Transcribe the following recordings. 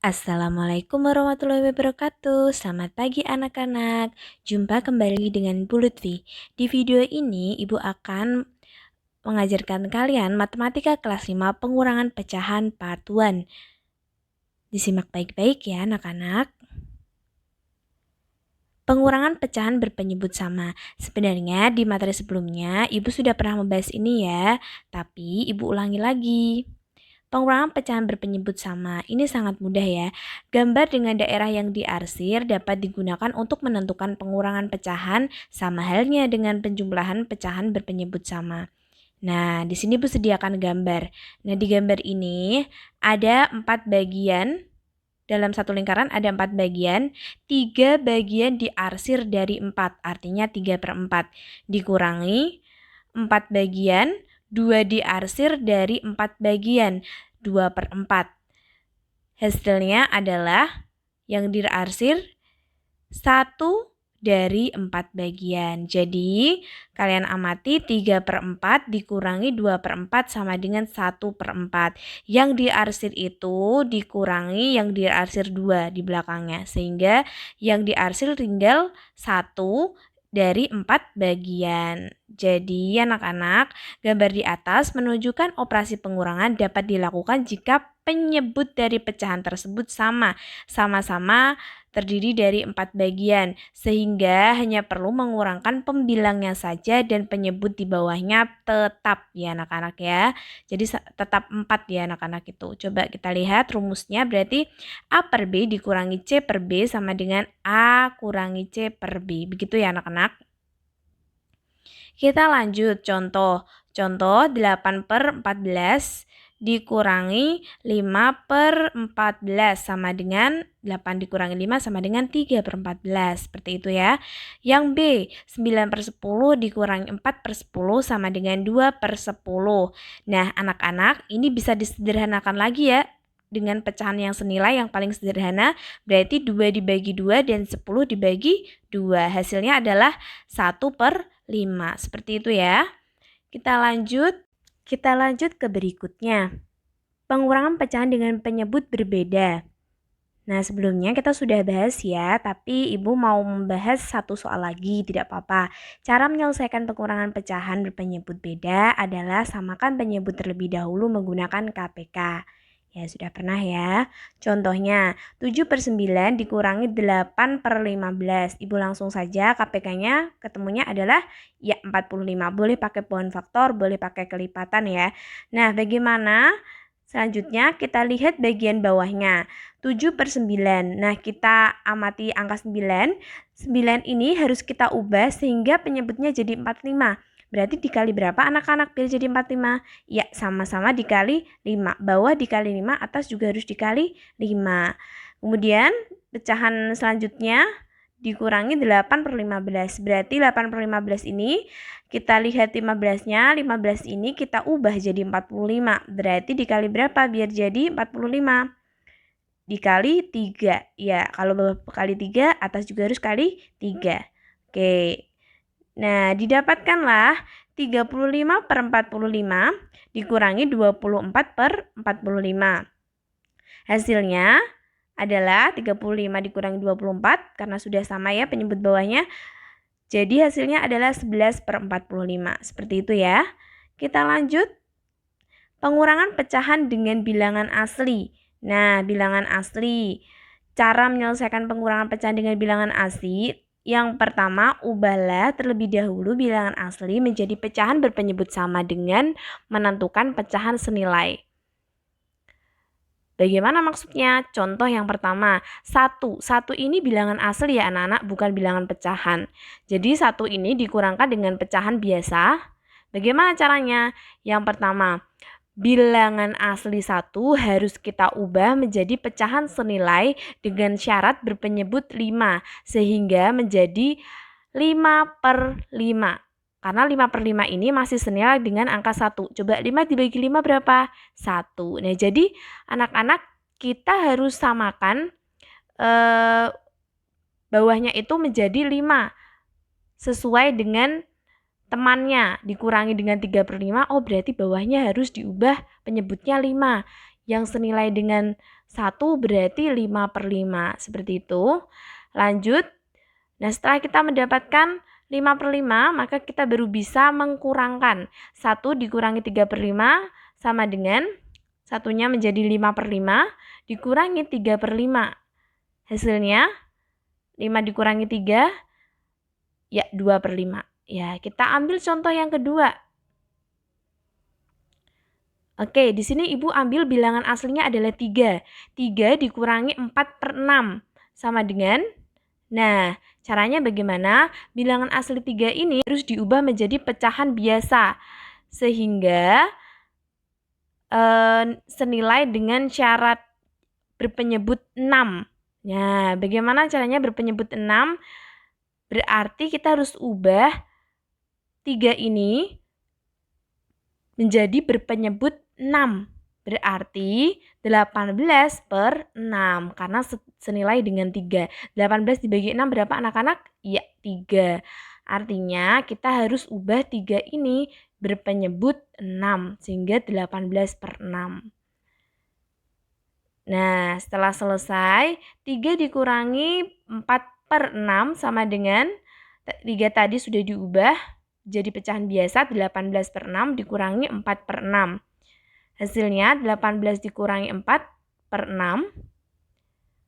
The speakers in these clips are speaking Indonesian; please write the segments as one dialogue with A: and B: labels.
A: Assalamualaikum warahmatullahi wabarakatuh. Selamat pagi anak-anak. Jumpa kembali dengan Bu Lutfi. Di video ini Ibu akan mengajarkan kalian matematika kelas 5 pengurangan pecahan part 1. Disimak baik-baik ya anak-anak. Pengurangan pecahan berpenyebut sama. Sebenarnya di materi sebelumnya Ibu sudah pernah membahas ini ya, tapi Ibu ulangi lagi. Pengurangan pecahan berpenyebut sama, ini sangat mudah ya. Gambar dengan daerah yang diarsir dapat digunakan untuk menentukan pengurangan pecahan sama halnya dengan penjumlahan pecahan berpenyebut sama. Nah, di sini Bu sediakan gambar. Nah, di gambar ini ada 4 bagian. Dalam satu lingkaran ada 4 bagian, 3 bagian diarsir dari 4, artinya 3/4. Dikurangi 4 bagian, 2 diarsir dari 4 bagian, 2/4. Hasilnya adalah yang diarsir 1 dari 4 bagian. Jadi, kalian amati 3/4 dikurangi 2/4 sama dengan 1/4. Yang diarsir itu dikurangi yang diarsir 2 di belakangnya. Sehingga yang diarsir tinggal 1 dari 4 bagian. Jadi anak-anak, gambar di atas menunjukkan operasi pengurangan dapat dilakukan jika penyebut dari pecahan tersebut sama-sama terdiri dari 4 bagian, sehingga hanya perlu mengurangkan pembilangnya saja dan penyebut di bawahnya tetap ya anak-anak ya. Jadi tetap 4 ya anak-anak itu. Coba kita lihat rumusnya, berarti A per B dikurangi C per B sama dengan A kurangi C per B. Begitu ya anak-anak. Kita lanjut contoh. Contoh 8/14 dikurangi 5/14 sama dengan 8 dikurangi 5 sama dengan 3/14. Seperti itu ya. Yang B, 9/10 dikurangi 4/10 sama dengan 2/10. Nah, anak-anak ini bisa disederhanakan lagi ya dengan pecahan yang senilai yang paling sederhana, berarti 2 dibagi 2 dan 10 dibagi 2. Hasilnya adalah 1/5. Seperti itu ya. Kita lanjut ke berikutnya. Pengurangan pecahan dengan penyebut berbeda. Nah, sebelumnya kita sudah bahas ya, tapi Ibu mau membahas satu soal lagi, tidak apa-apa. Cara menyelesaikan pengurangan pecahan berpenyebut beda adalah samakan penyebut terlebih dahulu menggunakan KPK. Ya, sudah pernah ya. Contohnya, 7/9 dikurangi 8/15. Ibu langsung saja KPK-nya ketemunya adalah ya 45. Boleh pakai pohon faktor, boleh pakai kelipatan ya. Nah, bagaimana? Selanjutnya kita lihat bagian bawahnya. 7/9. Nah, kita amati angka 9. 9 ini harus kita ubah sehingga penyebutnya jadi 45. Berarti dikali berapa anak-anak biar jadi 45? Ya, sama-sama dikali 5. Bawah dikali 5, atas juga harus dikali 5. Kemudian pecahan selanjutnya dikurangi 8/15. Berarti 8/15 ini kita lihat 15-nya. 15 ini kita ubah jadi 45. Berarti dikali berapa biar jadi 45? Dikali 3. Ya, kalau bawah kali 3, atas juga harus kali 3. Oke. Nah, didapatkanlah 35/45 dikurangi 24/45. Hasilnya adalah 35 dikurangi 24 karena sudah sama ya penyebut bawahnya. Jadi hasilnya adalah 11/45. Seperti itu ya. Kita lanjut. Pengurangan pecahan dengan bilangan asli. Nah, bilangan asli. Cara menyelesaikan pengurangan pecahan dengan bilangan asli. Yang pertama, ubahlah terlebih dahulu bilangan asli menjadi pecahan berpenyebut sama dengan menentukan pecahan senilai. Bagaimana maksudnya? Contoh yang pertama, 1. 1 ini bilangan asli ya anak-anak, bukan bilangan pecahan. Jadi 1 ini dikurangkan dengan pecahan biasa. Bagaimana caranya? Yang pertama, bilangan asli 1 harus kita ubah menjadi pecahan senilai dengan syarat berpenyebut 5 sehingga menjadi 5/5. Karena 5/5 ini masih senilai dengan angka 1. Coba 5 dibagi 5 berapa? 1. Nah, jadi anak-anak kita harus samakan bawahnya itu menjadi 5 sesuai dengan temannya, dikurangi dengan 3/5, oh berarti bawahnya harus diubah penyebutnya 5. yang senilai dengan 1 berarti 5/5. Seperti itu. Lanjut. Nah, setelah kita mendapatkan 5/5, maka kita baru bisa mengkurangkan. 1 dikurangi 3/5 sama dengan satunya menjadi 5/5 dikurangi 3/5. Hasilnya 5 dikurangi 3, ya 2/5. Ya, kita ambil contoh yang kedua. Oke, di sini Ibu ambil bilangan aslinya adalah 3. 3 dikurangi 4/6 sama dengan, nah, caranya bagaimana? Bilangan asli 3 ini harus diubah menjadi pecahan biasa, sehingga senilai dengan syarat berpenyebut 6. Nah, bagaimana caranya berpenyebut 6? Berarti kita harus ubah 3 ini menjadi berpenyebut 6. Berarti 18/6 karena senilai dengan 3. 18 dibagi 6 berapa anak-anak? Ya, 3. Artinya kita harus ubah 3 ini berpenyebut 6 sehingga 18/6. Nah, setelah selesai, 3 dikurangi 4/6 sama dengan 3 tadi sudah diubah jadi pecahan biasa, 18/6 dikurangi 4/6. Hasilnya 18 dikurangi 4/6,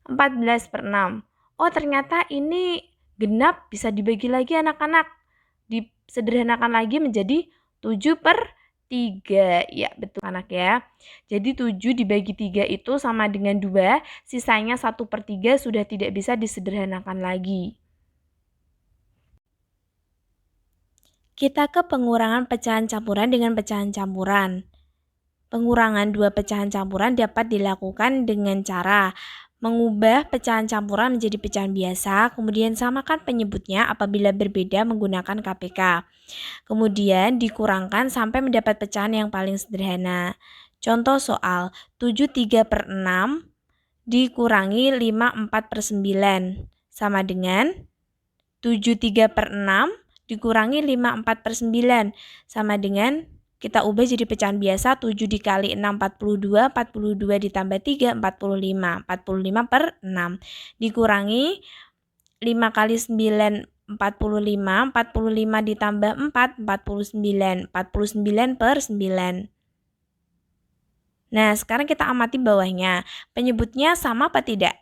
A: 14/6. Oh, ternyata ini genap bisa dibagi lagi anak-anak. Disederhanakan lagi menjadi 7/3. Ya, betul anak ya. Jadi 7 dibagi 3 itu sama dengan 2, sisanya 1/3 sudah tidak bisa disederhanakan lagi. Kita ke pengurangan pecahan campuran dengan pecahan campuran. Pengurangan dua pecahan campuran dapat dilakukan dengan cara mengubah pecahan campuran menjadi pecahan biasa, kemudian samakan penyebutnya apabila berbeda menggunakan KPK. Kemudian dikurangkan sampai mendapat pecahan yang paling sederhana. Contoh soal 7/3/6 dikurangi 5/4/9 sama dengan 7/3/6 dikurangi 5/4/9 sama dengan, kita ubah jadi pecahan biasa, 7 dikali 6 42, 42 ditambah 3 45, 45/6 dikurangi 5 kali 9 45, 45 ditambah 4 49, 49/9. Nah, sekarang kita amati bawahnya. Penyebutnya sama apa tidak?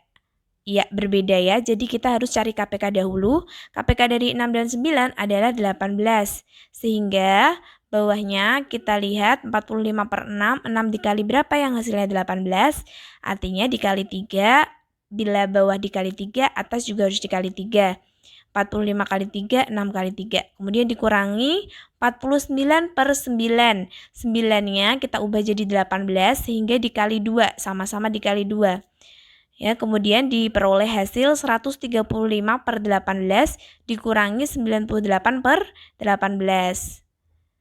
A: Ya, berbeda ya. Jadi kita harus cari KPK dahulu. KPK dari 6 dan 9 adalah 18. Sehingga bawahnya kita lihat 45/6. 6 dikali berapa yang hasilnya 18? Artinya dikali 3. Bila bawah dikali 3, atas juga harus dikali 3. 45 kali 3, 6 kali 3. Kemudian dikurangi 49/9. 9-nya kita ubah jadi 18 sehingga dikali 2. Sama-sama dikali 2. Ya, kemudian diperoleh hasil 135/18 dikurangi 98/18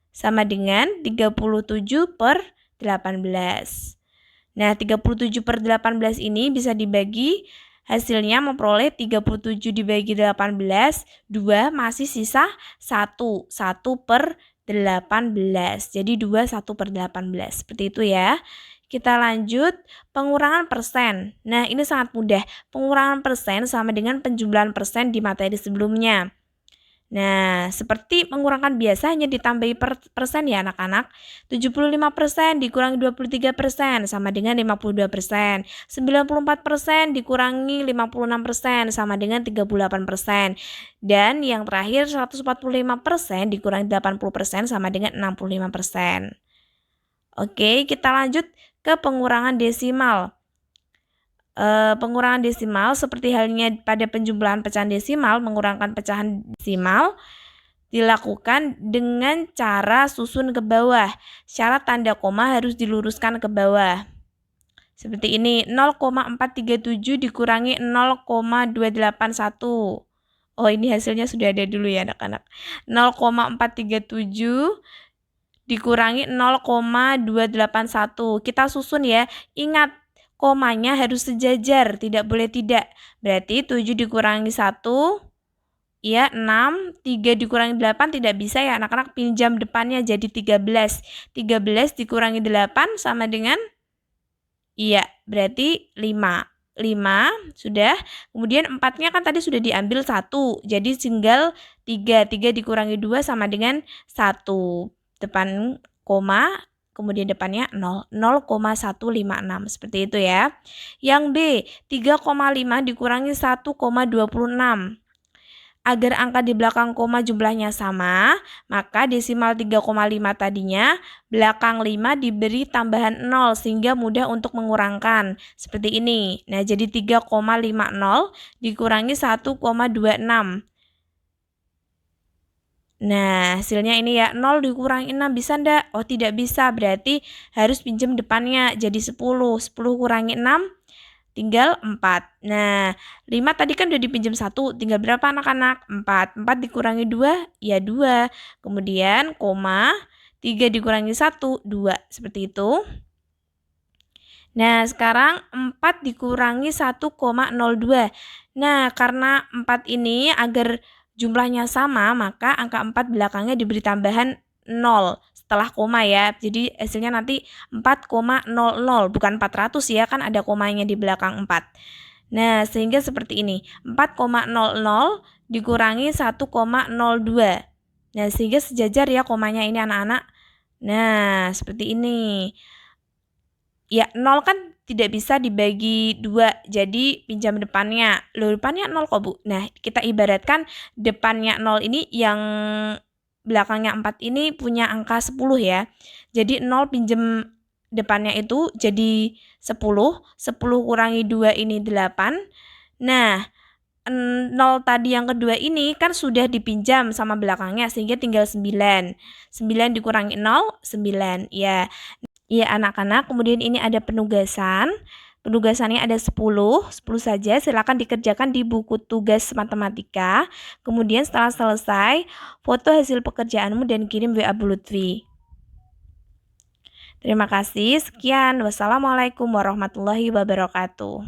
A: sama dengan 37/18. Nah, 37/18 ini bisa dibagi, hasilnya memperoleh 37 dibagi 18, 2 masih sisa 1, 1/18. Jadi 2 1/18. Seperti itu ya. Kita lanjut, pengurangan persen. Nah, ini sangat mudah. Pengurangan persen sama dengan penjumlahan persen di materi sebelumnya. Nah, seperti mengurangan biasa hanya ditambahi persen ya anak-anak. 75% dikurangi 23% sama dengan 52%. 94% dikurangi 56% sama dengan 38%. Dan yang terakhir 145% dikurangi 80% sama dengan 65%. Oke, kita lanjut ke pengurangan desimal. Pengurangan desimal seperti halnya pada penjumlahan pecahan desimal, mengurangkan pecahan desimal dilakukan dengan cara susun ke bawah. Syarat tanda koma harus diluruskan ke bawah. Seperti ini, 0,437 dikurangi 0,281. Oh, ini hasilnya sudah ada dulu ya anak-anak. 0,437 dikurangi 0,281. Kita susun ya. Ingat, komanya harus sejajar, tidak boleh tidak. Berarti 7 dikurangi 1, ya 6. 3 dikurangi 8 tidak bisa ya anak-anak, pinjam depannya jadi 13. 13 dikurangi 8 sama dengan Iya, berarti 5. 5 sudah. Kemudian 4-nya kan tadi sudah diambil 1. Jadi tinggal 3. 3 dikurangi 2 sama dengan 1. Depan koma, kemudian depannya 0. 0,156. Seperti itu ya. Yang B, 3,5 dikurangi 1,26. Agar angka di belakang koma jumlahnya sama, maka desimal 3,5 tadinya, belakang 5 diberi tambahan 0 sehingga mudah untuk mengurangkan. Seperti ini. Nah, jadi 3,50 dikurangi 1,26. Nah, hasilnya ini ya, 0 dikurangi 6 bisa enggak? Oh, tidak bisa. Berarti harus pinjam depannya jadi 10. 10 kurangi 6 tinggal 4. Nah, 5 tadi kan udah dipinjam 1, tinggal berapa anak-anak? 4. 4 dikurangi 2, ya 2. Kemudian, koma, 3 dikurangi 1, 2. Seperti itu. Nah, sekarang 4 dikurangi 1,02. Nah, karena 4 ini agar jumlahnya sama, maka angka 4 belakangnya diberi tambahan 0 setelah koma ya. Jadi hasilnya nanti 4,00, bukan 400 ya, kan ada komanya di belakang 4. Nah, sehingga seperti ini. 4,00 dikurangi 1,02. Nah, sehingga sejajar ya komanya ini anak-anak. Nah, seperti ini. Ya, 0 kan tidak bisa dibagi 2, jadi pinjam depannya. Loh, depannya 0 kok, Bu. Nah, kita ibaratkan depannya 0 ini yang belakangnya 4 ini punya angka 10 ya. Jadi 0 pinjam depannya itu jadi 10. 10 kurangi 2 ini 8. Nah, 0 tadi yang kedua ini kan sudah dipinjam sama belakangnya sehingga tinggal 9. 9 dikurangi 0, 9. Ya. Iya anak-anak, kemudian ini ada penugasan. Penugasannya ada 10 saja. Silakan dikerjakan di buku tugas matematika. Kemudian setelah selesai, foto hasil pekerjaanmu dan kirim WA Bu Lutfi. Terima kasih. Sekian. Wassalamualaikum warahmatullahi wabarakatuh.